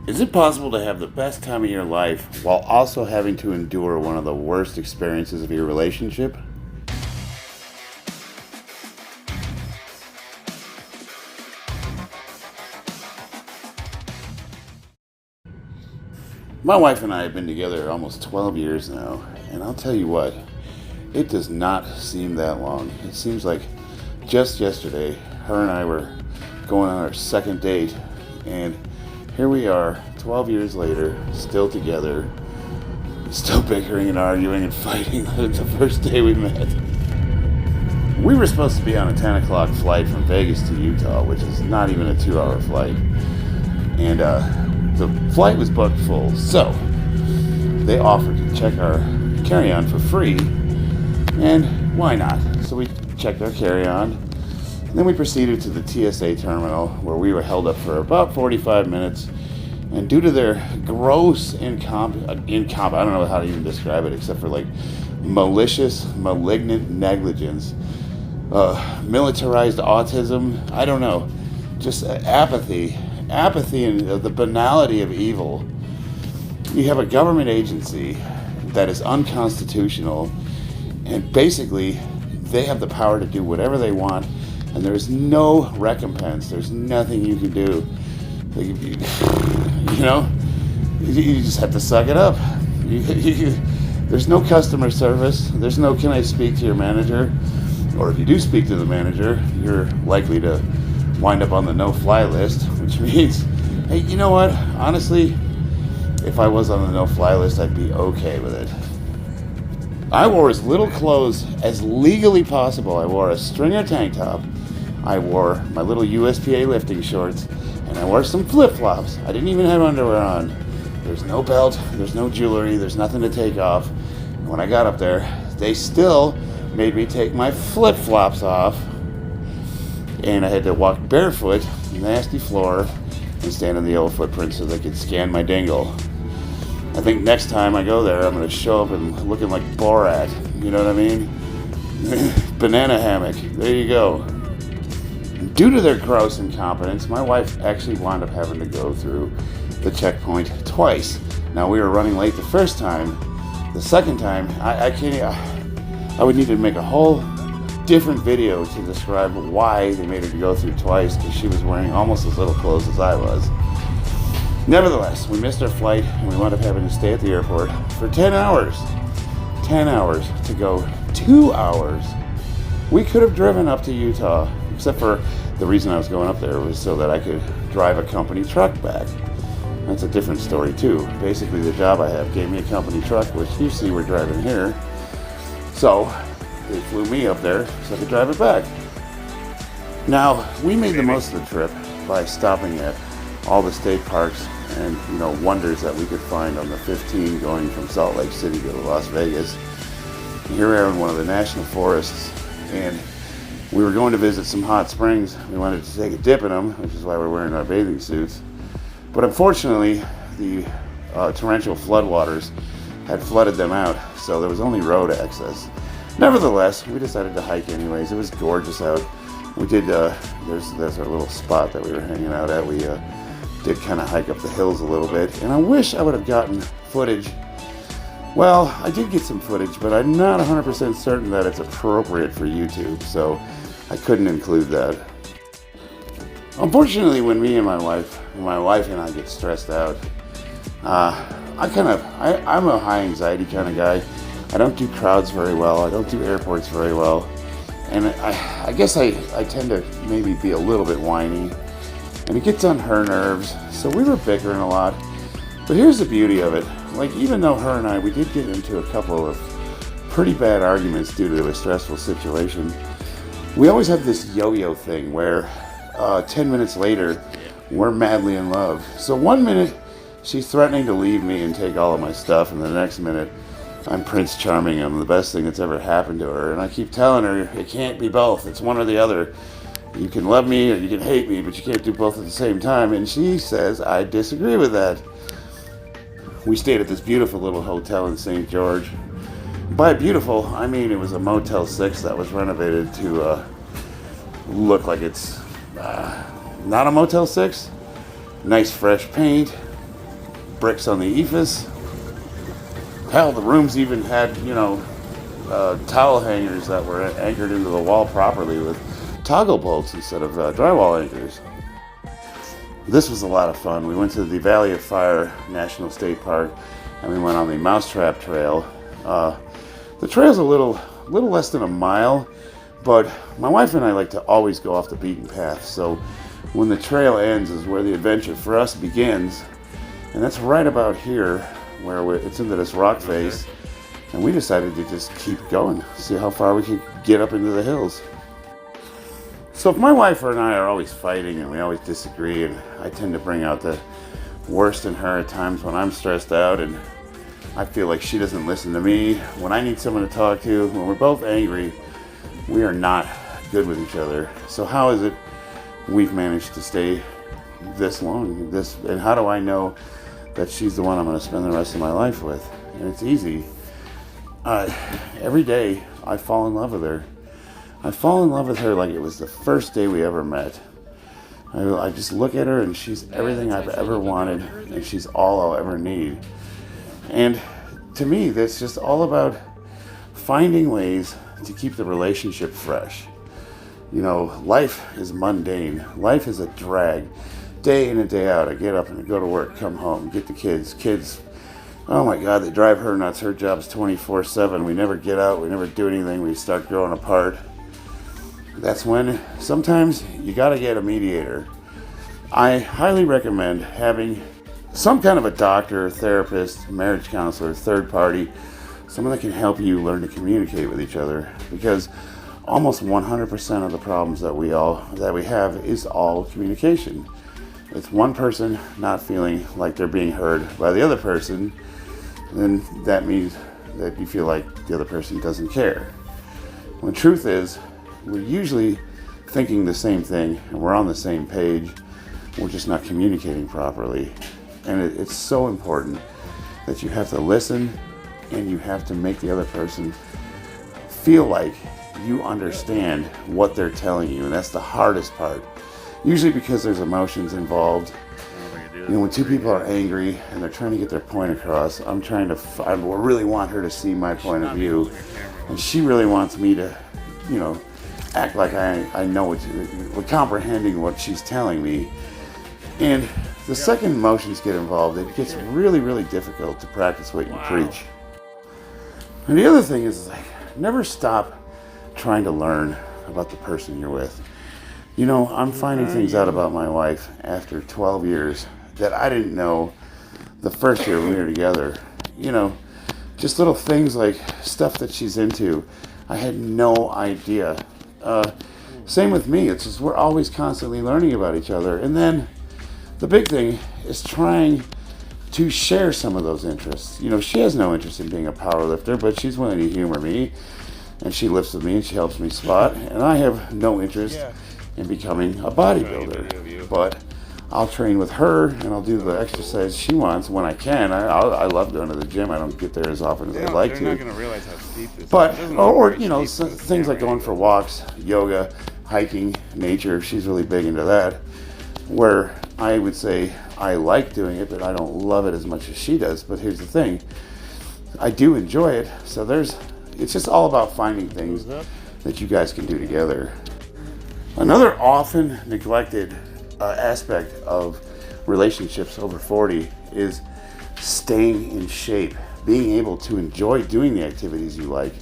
Is it possible to have the best time of your life while also having to endure one of the worst experiences of your relationship? My wife and I have been together almost 12 years now, and I'll tell you what, it does not seem that long. It seems like just yesterday, her and I were going on our second date, and here we are, 12 years later, still together, still bickering and arguing and fighting like the first day we met. We were supposed to be on a 10 o'clock flight from Vegas to Utah, which is not even a 2 hour flight. And the flight was booked full, so they offered to check our carry on for free, and why not? So we checked our carry on, and then we proceeded to the TSA terminal where we were held up for about 45 minutes. And due to their gross I don't know how to even describe it except for like malicious, malignant negligence, militarized autism, I don't know, just apathy and the banality of evil. You have a government agency that is unconstitutional, and basically they have the power to do whatever they want, and there's no recompense. There's nothing you can do. Like, you just have to suck it up. There's no customer service. There's no can I speak to your manager? Or if you do speak to the manager, you're likely to wind up on the no-fly list, which means, hey, you know what? Honestly, if I was on the no-fly list, I'd be okay with it. I wore as little clothes as legally possible. I wore a stringer tank top. I wore my little USPA lifting shorts, and I wore some flip-flops. I didn't even have underwear on. There's no belt, there's no jewelry, there's nothing to take off. And when I got up there, they still made me take my flip-flops off, and I had to walk barefoot on the nasty floor and stand in the yellow footprint so they could scan my dingle. I think next time I go there, I'm going to show up and looking like Borat. You know what I mean? Banana hammock. There you go. Due to their gross incompetence, my wife actually wound up having to go through the checkpoint twice. Now, we were running late the first time. The second time, I would need to make a whole different video to describe why they made her go through twice, because she was wearing almost as little clothes as I was. Nevertheless, we missed our flight, and we wound up having to stay at the airport for 10 hours. 10 hours to go 2 hours. We could have driven up to Utah, except for the reason I was going up there was so that I could drive a company truck back. That's a different story too. Basically, the job I have gave me a company truck, which you see we're driving here. So they flew me up there so I could drive it back. Now, we made the most of the trip by stopping at all the state parks and wonders that we could find on the 15 going from Salt Lake City to Las Vegas. And here we are in one of the national forests, and we were going to visit some hot springs. We wanted to take a dip in them, which is why we're wearing our bathing suits. But unfortunately, the torrential floodwaters had flooded them out, so there was only road access. Nevertheless, we decided to hike anyways. It was gorgeous out. We did, there's our little spot that we were hanging out at. We did kind of hike up the hills a little bit, and I wish I would have gotten footage. Well, I did get some footage, but I'm not 100% certain that it's appropriate for YouTube, so I couldn't include that. Unfortunately, when my wife and I get stressed out, I'm a high anxiety kind of guy. I don't do crowds very well. I don't do airports very well. And I guess I tend to maybe be a little bit whiny, and it gets on her nerves. So we were bickering a lot. But here's the beauty of it. Like, even though her and I, we did get into a couple of pretty bad arguments due to a stressful situation, we always have this yo-yo thing where 10 minutes later, we're madly in love. So 1 minute, she's threatening to leave me and take all of my stuff, and the next minute, I'm Prince Charming. I'm the best thing that's ever happened to her. And I keep telling her, it can't be both. It's one or the other. You can love me or you can hate me, but you can't do both at the same time. And she says, I disagree with that. We stayed at this beautiful little hotel in St. George. By beautiful, I mean it was a Motel 6 that was renovated to look like it's not a Motel 6. Nice fresh paint, bricks on the ephes. Hell, the rooms even had, towel hangers that were anchored into the wall properly with toggle bolts instead of drywall anchors. This was a lot of fun. We went to the Valley of Fire National State Park, and we went on the Mousetrap Trail. The trail's a little less than a mile, but my wife and I like to always go off the beaten path. So when the trail ends is where the adventure for us begins, and that's right about here, where it's into this rock face, and we decided to just keep going, see how far we could get up into the hills. So if my wife and I are always fighting and we always disagree, and I tend to bring out the worst in her at times when I'm stressed out and I feel like she doesn't listen to me, when I need someone to talk to, when we're both angry, we are not good with each other. So how is it we've managed to stay this long? And how do I know that she's the one I'm going to spend the rest of my life with? And it's easy. Every day I fall in love with her. I fall in love with her like it was the first day we ever met. I just look at her and she's everything I've ever wanted, and she's all I'll ever need. And to me, that's just all about finding ways to keep the relationship fresh. Life is mundane. Life is a drag. Day in and day out, I get up and I go to work, come home, get the kids. Kids, oh my God, they drive her nuts. Her job's 24/7. We never get out. We never do anything. We start growing apart. That's when sometimes you got to get a mediator. I highly recommend having some kind of a doctor, therapist, marriage counselor, third party, someone that can help you learn to communicate with each other, because almost 100% of the problems that we have is all communication. It's one person not feeling like they're being heard by the other person, then that means that you feel like the other person doesn't care. When the truth is, we're usually thinking the same thing and we're on the same page, we're just not communicating properly. And it's so important that you have to listen and you have to make the other person feel like you understand what they're telling you, and that's the hardest part. Usually because there's emotions involved. When two people are angry and they're trying to get their point across, I really want her to see my point of view, and she really wants me to, act like I know we're comprehending what she's telling me. And the second emotions get involved, it gets really, really difficult to practice what you preach. And the other thing is, never stop trying to learn about the person you're with. I'm finding things out about my wife after 12 years that I didn't know the first year we were together. Just little things like stuff that she's into. I had no idea. Same with me. It's just we're always constantly learning about each other. And then the big thing is trying to share some of those interests. She has no interest in being a power lifter, but she's willing to humor me, and she lifts with me and she helps me squat. And I have no interest in becoming a bodybuilder, but I'll train with her and I'll do the exercise she wants when I can. I love going to the gym. I don't get there as often as I'd like to. They're not going to realize how steep this is. But things like going for walks, yoga, hiking, nature. She's really big into that. Where I would say I like doing it, but I don't love it as much as she does. But here's the thing, I do enjoy it. So it's just all about finding things that you guys can do together. Another often neglected aspect of relationships over 40 is staying in shape. Being able to enjoy doing the activities you like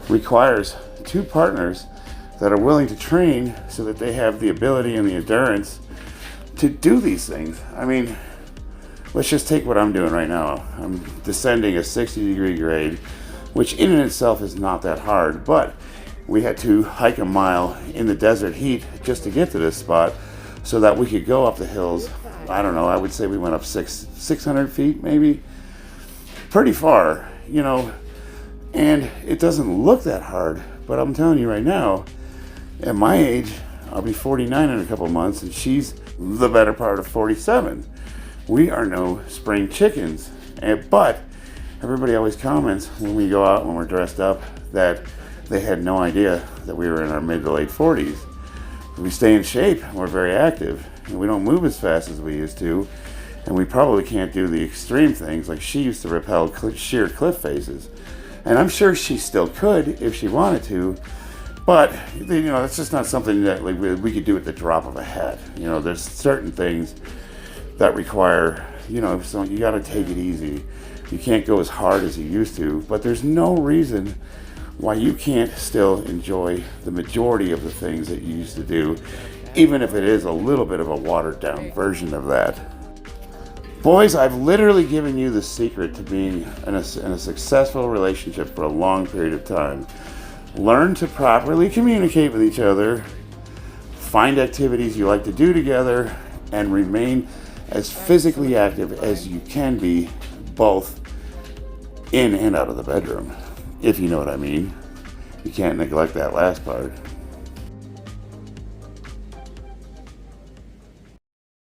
requires two partners that are willing to train so that they have the ability and the endurance to do these things. Let's just take what I'm doing right now. I'm descending a 60-degree grade, which in and itself is not that hard, but we had to hike a mile in the desert heat just to get to this spot so that we could go up the hills. I don't know, I would say we went up 600 feet maybe. Pretty far, and it doesn't look that hard, but I'm telling you right now, at my age, I'll be 49 in a couple months, and she's the better part of 47. We are no spring chickens, but everybody always comments when we go out, when we're dressed up, that they had no idea that we were in our mid to late 40s. We stay in shape, we're very active, and we don't move as fast as we used to, And we probably can't do the extreme things like she used to rappel sheer cliff faces. And I'm sure she still could if she wanted to, but it's just not something that like we could do at the drop of a hat. There's certain things that require, so you got to take it easy. You can't go as hard as you used to, but there's no reason why you can't still enjoy the majority of the things that you used to do, even if it is a little bit of a watered down version of that. Boys, I've literally given you the secret to being in a successful relationship for a long period of time. Learn to properly communicate with each other, find activities you like to do together, and remain as physically active as you can be, both in and out of the bedroom, if you know what I mean. You can't neglect that last part.